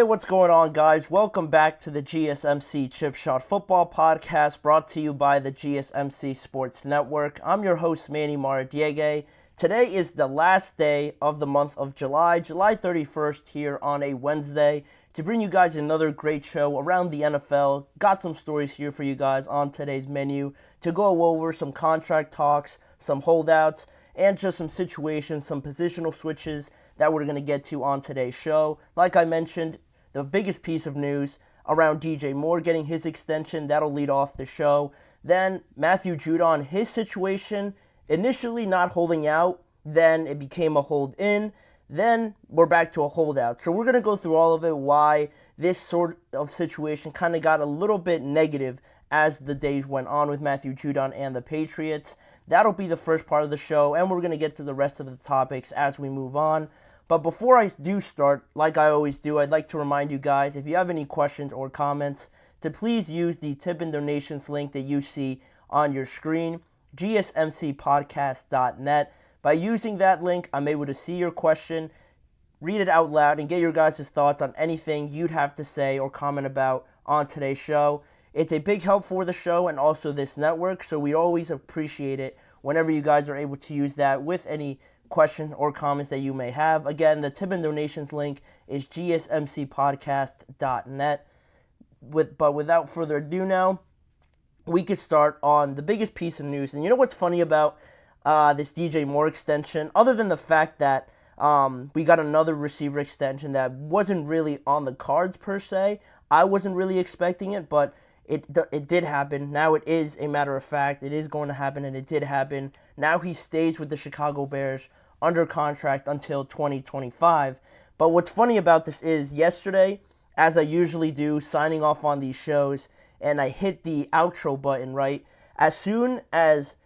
what's going on, guys? Welcome back to the GSMC Chip Shot Football Podcast, brought to you by the GSMC Sports Network. I'm your host, Manny Maradiege. Today is the last day of the month of July, July 31st, here on a Wednesday, to bring you guys another great show around the NFL. Got some stories here for you guys on today's menu to go over some contract talks, some holdouts, and just some situations, some positional switches that we're going to get to on today's show. Like I mentioned, the biggest piece of news around DJ Moore getting his extension, that'll lead off the show. Then Matthew Judon, his situation, initially not holding out, then it became a hold in, then we're back to a holdout. So we're going to go through all of it, why this sort of situation kind of got a little bit negative as the days went on with Matthew Judon and the Patriots. That'll be the first part of the show, and we're going to get to the rest of the topics as we move on. But before I do start, like I always do, I'd like to remind you guys, if you have any questions or comments, to please use the tip and donations link that you see on your screen, gsmcpodcast.net. By using that link, I'm able to see your question, read it out loud, and get your guys' thoughts on anything you'd have to say or comment about on today's show. It's a big help for the show and also this network, so we always appreciate it whenever you guys are able to use that with any questions or comments that you may have. Again, the tip and donations link is gsmcpodcast.net. But without further ado now, we could start on the biggest piece of news. And you know what's funny about this DJ Moore extension? Other than the fact that we got another receiver extension that wasn't really on the cards per se. I wasn't really expecting it, but it did happen. Now it is a matter of fact. It is going to happen, and it did happen. Now he stays with the Chicago Bears under contract until 2025. But what's funny about this is yesterday, as I usually do, signing off on these shows, and I hit the outro button, right? As soon as,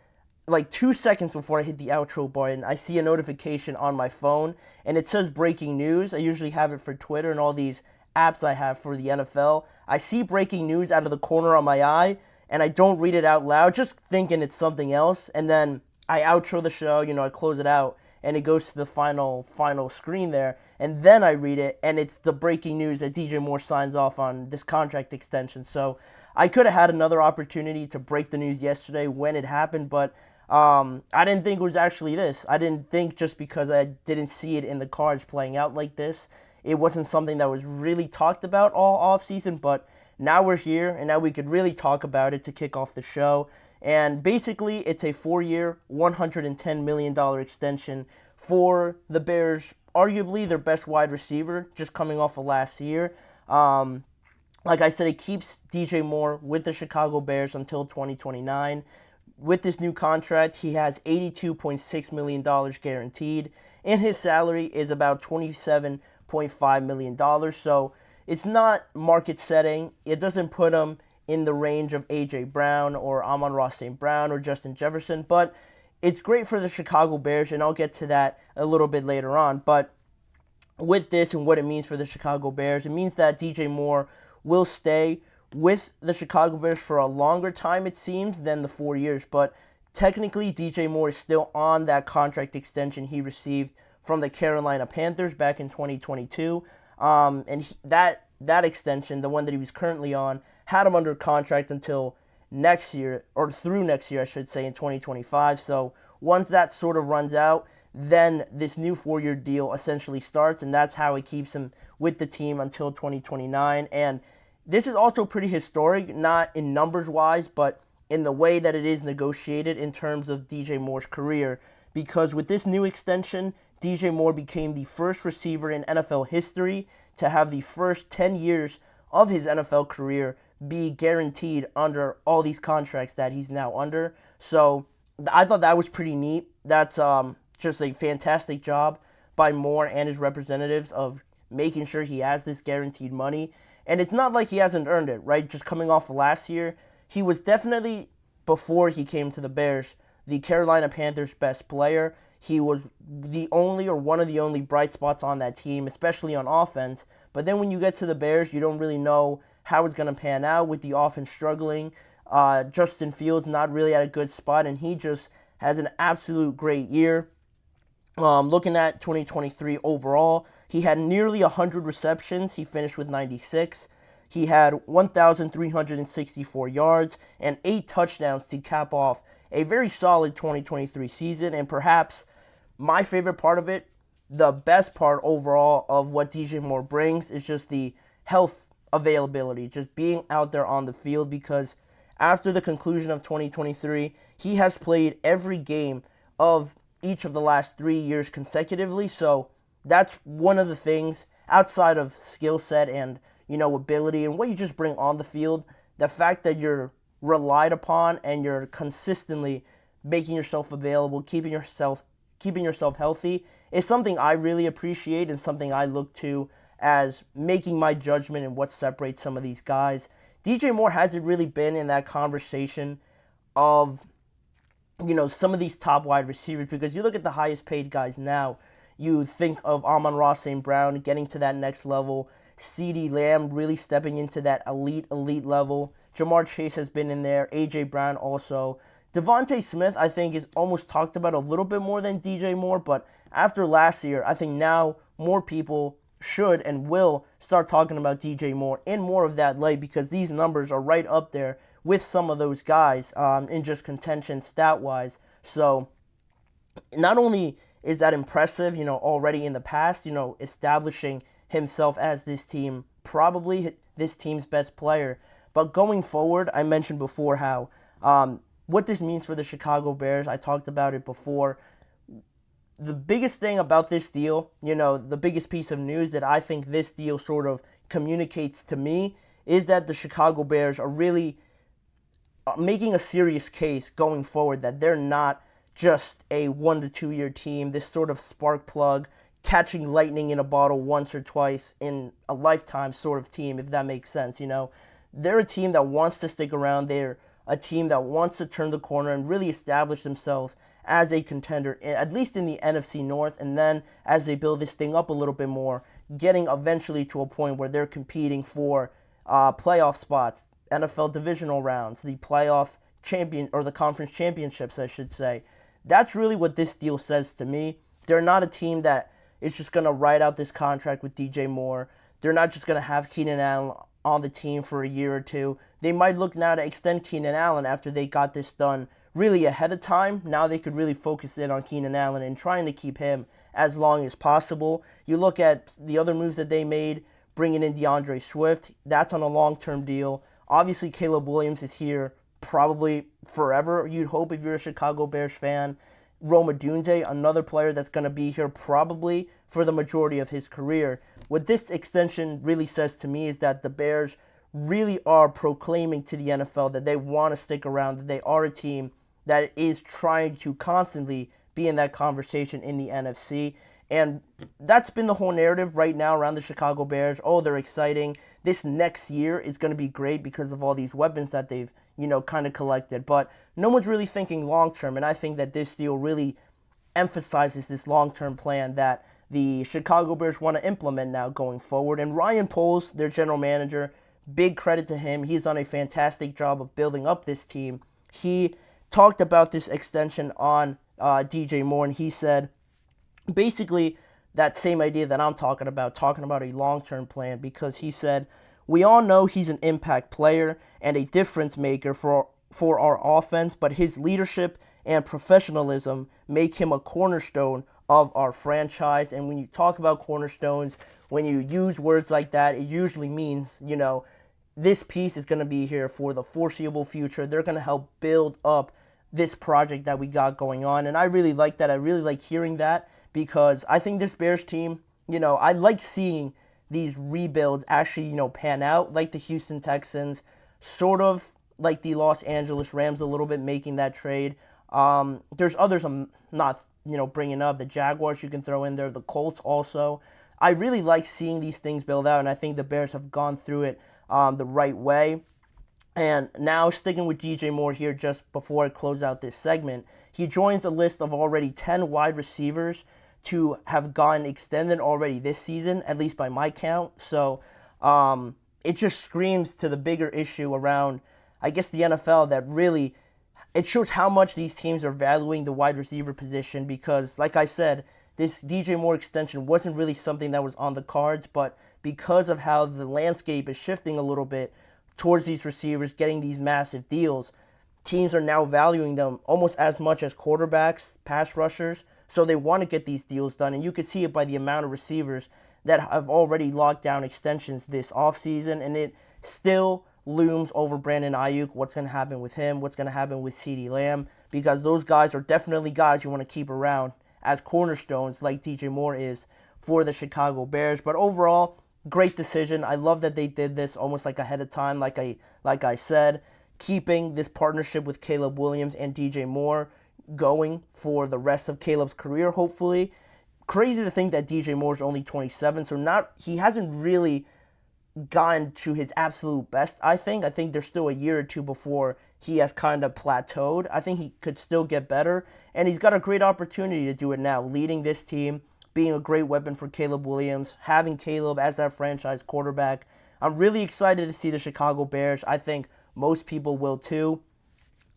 like 2 seconds before I hit the outro button, I see a notification on my phone, and it says breaking news. I usually have it for Twitter and all these apps I have for the NFL. I see breaking news out of the corner of my eye, and I don't read it out loud, just thinking it's something else. And then I outro the show, I close it out, and it goes to the final screen there. And then I read it, and it's the breaking news that DJ Moore signs off on this contract extension. So I could have had another opportunity to break the news yesterday when it happened, but I didn't think it was actually this. I didn't think just because I didn't see it in the cards playing out like this, it wasn't something that was really talked about all offseason, but now we're here, and now we could really talk about it to kick off the show. And basically, it's a 4-year, $110 million extension for the Bears, arguably their best wide receiver, just coming off of last year. Like I said, it keeps DJ Moore with the Chicago Bears until 2029. With this new contract, he has $82.6 million guaranteed, and his salary is about $27.5 million. So it's not market setting. It doesn't put him in the range of A.J. Brown or Amon-Ra St. Brown or Justin Jefferson, but it's great for the Chicago Bears, and I'll get to that a little bit later on. But with this and what it means for the Chicago Bears, it means that DJ Moore will stay with the Chicago Bears for a longer time, it seems, than the 4 years. But technically, DJ Moore is still on that contract extension he received from the Carolina Panthers back in 2022. That extension, the one that he was currently on, had him under contract until next year, or through next year, I should say, in 2025. So once that sort of runs out, then this new 4-year deal essentially starts, and that's how it keeps him with the team until 2029. And this is also pretty historic, not in numbers-wise, but in the way that it is negotiated in terms of DJ Moore's career. Because with this new extension, DJ Moore became the first receiver in NFL history to have the first 10 years of his NFL career be guaranteed under all these contracts that he's now under. So I thought that was pretty neat. That's just a fantastic job by Moore and his representatives of making sure he has this guaranteed money. And it's not like he hasn't earned it, right? Just coming off of last year, he was definitely, before he came to the Bears, the Carolina Panthers' best player. He was the only or one of the only bright spots on that team, especially on offense. But then when you get to the Bears, you don't really know how it's going to pan out with the offense struggling. Justin Fields not really at a good spot, and he just has an absolute great year. Looking at 2023 overall, He had nearly 100 receptions. He finished with 96. He had 1,364 yards and 8 touchdowns to cap off a very solid 2023 season. And perhaps my favorite part of it, the best part overall of what DJ Moore brings, is just the health availability, just being out there on the field, because after the conclusion of 2023, he has played every game of each of the last 3 years consecutively. So that's one of the things outside of skill set and, ability and what you just bring on the field. The fact that you're relied upon and you're consistently making yourself available, keeping yourself healthy, is something I really appreciate and something I look to as making my judgment and what separates some of these guys. DJ Moore hasn't really been in that conversation of, some of these top wide receivers, because you look at the highest paid guys now, you think of Amon-Ra St. Brown getting to that next level, CeeDee Lamb really stepping into that elite level. Jamar Chase has been in there, A.J. Brown also. Devontae Smith, I think, is almost talked about a little bit more than DJ Moore, but after last year, I think now more people should and will start talking about DJ Moore in more of that light, because these numbers are right up there with some of those guys in just contention stat-wise. So not only is that impressive, already in the past, establishing himself as this team, probably this team's best player, but going forward, I mentioned before how what this means for the Chicago Bears. I talked about it before. The biggest thing about this deal, the biggest piece of news that I think this deal sort of communicates to me, is that the Chicago Bears are really making a serious case going forward that they're not just a 1 to 2 year team, this sort of spark plug, catching lightning in a bottle once or twice in a lifetime sort of team, if that makes sense. They're a team that wants to stick around. They're a team that wants to turn the corner and really establish themselves as a contender, at least in the NFC North, and then as they build this thing up a little bit more, getting eventually to a point where they're competing for playoff spots, NFL divisional rounds, the playoff champion, or the conference championships, I should say. That's really what this deal says to me. They're not a team that is just going to ride out this contract with DJ Moore. They're not just going to have Keenan Allen on the team for a year or two. They might look now to extend Keenan Allen after they got this done really ahead of time. Now they could really focus in on Keenan Allen and trying to keep him as long as possible. You look at the other moves that they made, bringing in DeAndre Swift. That's on a long-term deal. Obviously, Caleb Williams is here probably forever, you'd hope, if you're a Chicago Bears fan. Rome Odunze, another player that's going to be here probably for the majority of his career. What this extension really says to me is that the Bears really are proclaiming to the NFL that they want to stick around, that they are a team that is trying to constantly be in that conversation in the NFC. And that's been the whole narrative right now around the Chicago Bears. Oh, they're exciting. This next year is going to be great because of all these weapons that they've, kind of collected. But no one's really thinking long-term, and I think that this deal really emphasizes this long-term plan that the Chicago Bears want to implement now going forward. And Ryan Poles, their general manager, big credit to him. He's done a fantastic job of building up this team. He talked about this extension on DJ Moore, and he said basically that same idea that I'm talking about a long-term plan, because he said, we all know he's an impact player and a difference maker for our offense, but his leadership and professionalism make him a cornerstone of our franchise. And when you talk about cornerstones, when you use words like that, it usually means, this piece is going to be here for the foreseeable future. They're going to help build up this project that we got going on. And I really like that. I really like hearing that, because I think this Bears team, I like seeing these rebuilds actually, pan out, like the Houston Texans, sort of like the Los Angeles Rams a little bit, making that trade. There's others I'm not, bringing up. The Jaguars you can throw in there, the Colts also. I really like seeing these things build out, and I think the Bears have gone through it the right way. And now, sticking with DJ Moore here just before I close out this segment, he joins a list of already 10 wide receivers to have gotten extended already this season, at least by my count. So it just screams to the bigger issue around, I guess, the NFL, that really, it shows how much these teams are valuing the wide receiver position, because, like I said, this DJ Moore extension wasn't really something that was on the cards, but because of how the landscape is shifting a little bit towards these receivers getting these massive deals, teams are now valuing them almost as much as quarterbacks, pass rushers, so they want to get these deals done. And you can see it by the amount of receivers that have already locked down extensions this offseason, and it still looms over Brandon Ayuk. What's going to happen with him? What's going to happen with CeeDee Lamb? Because those guys are definitely guys you want to keep around as cornerstones like DJ Moore is for the Chicago Bears. But overall, great decision. I love that they did this almost like ahead of time, like I said, keeping this partnership with Caleb Williams and DJ Moore going for the rest of Caleb's career, hopefully. Crazy to think that DJ Moore is only 27, so he hasn't really gotten to his absolute best, I think. I think there's still a year or two before he has kind of plateaued. I think he could still get better, and he's got a great opportunity to do it now, leading this team, being a great weapon for Caleb Williams, having Caleb as that franchise quarterback. I'm really excited to see the Chicago Bears. I think most people will too.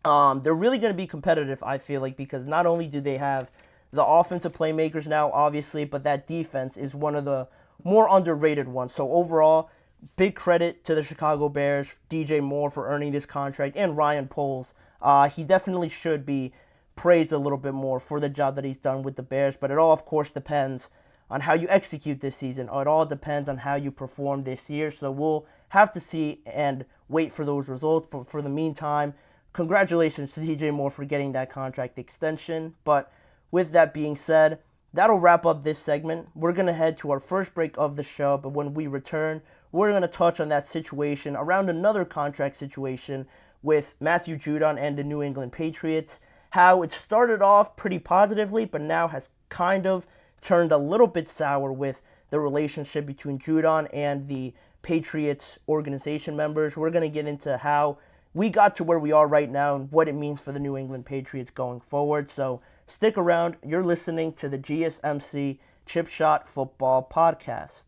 They're really going to be competitive, I feel like, because not only do they have the offensive playmakers now, obviously, but that defense is one of the more underrated ones. So overall, big credit to the Chicago Bears, DJ Moore for earning this contract, and Ryan Poles. He definitely should be praised a little bit more for the job that he's done with the Bears, but it all, of course, depends on how you execute this season. It all depends on how you perform this year, so we'll have to see and wait for those results. But for the meantime, congratulations to DJ Moore for getting that contract extension. But with that being said, that'll wrap up this segment. We're going to head to our first break of the show, but when we return, we're going to touch on that situation around another contract situation with Matthew Judon and the New England Patriots, how it started off pretty positively, but now has kind of turned a little bit sour with the relationship between Judon and the Patriots organization members. We're going to get into how we got to where we are right now and what it means for the New England Patriots going forward. So stick around. You're listening to the GSMC Chip Shot Football Podcast.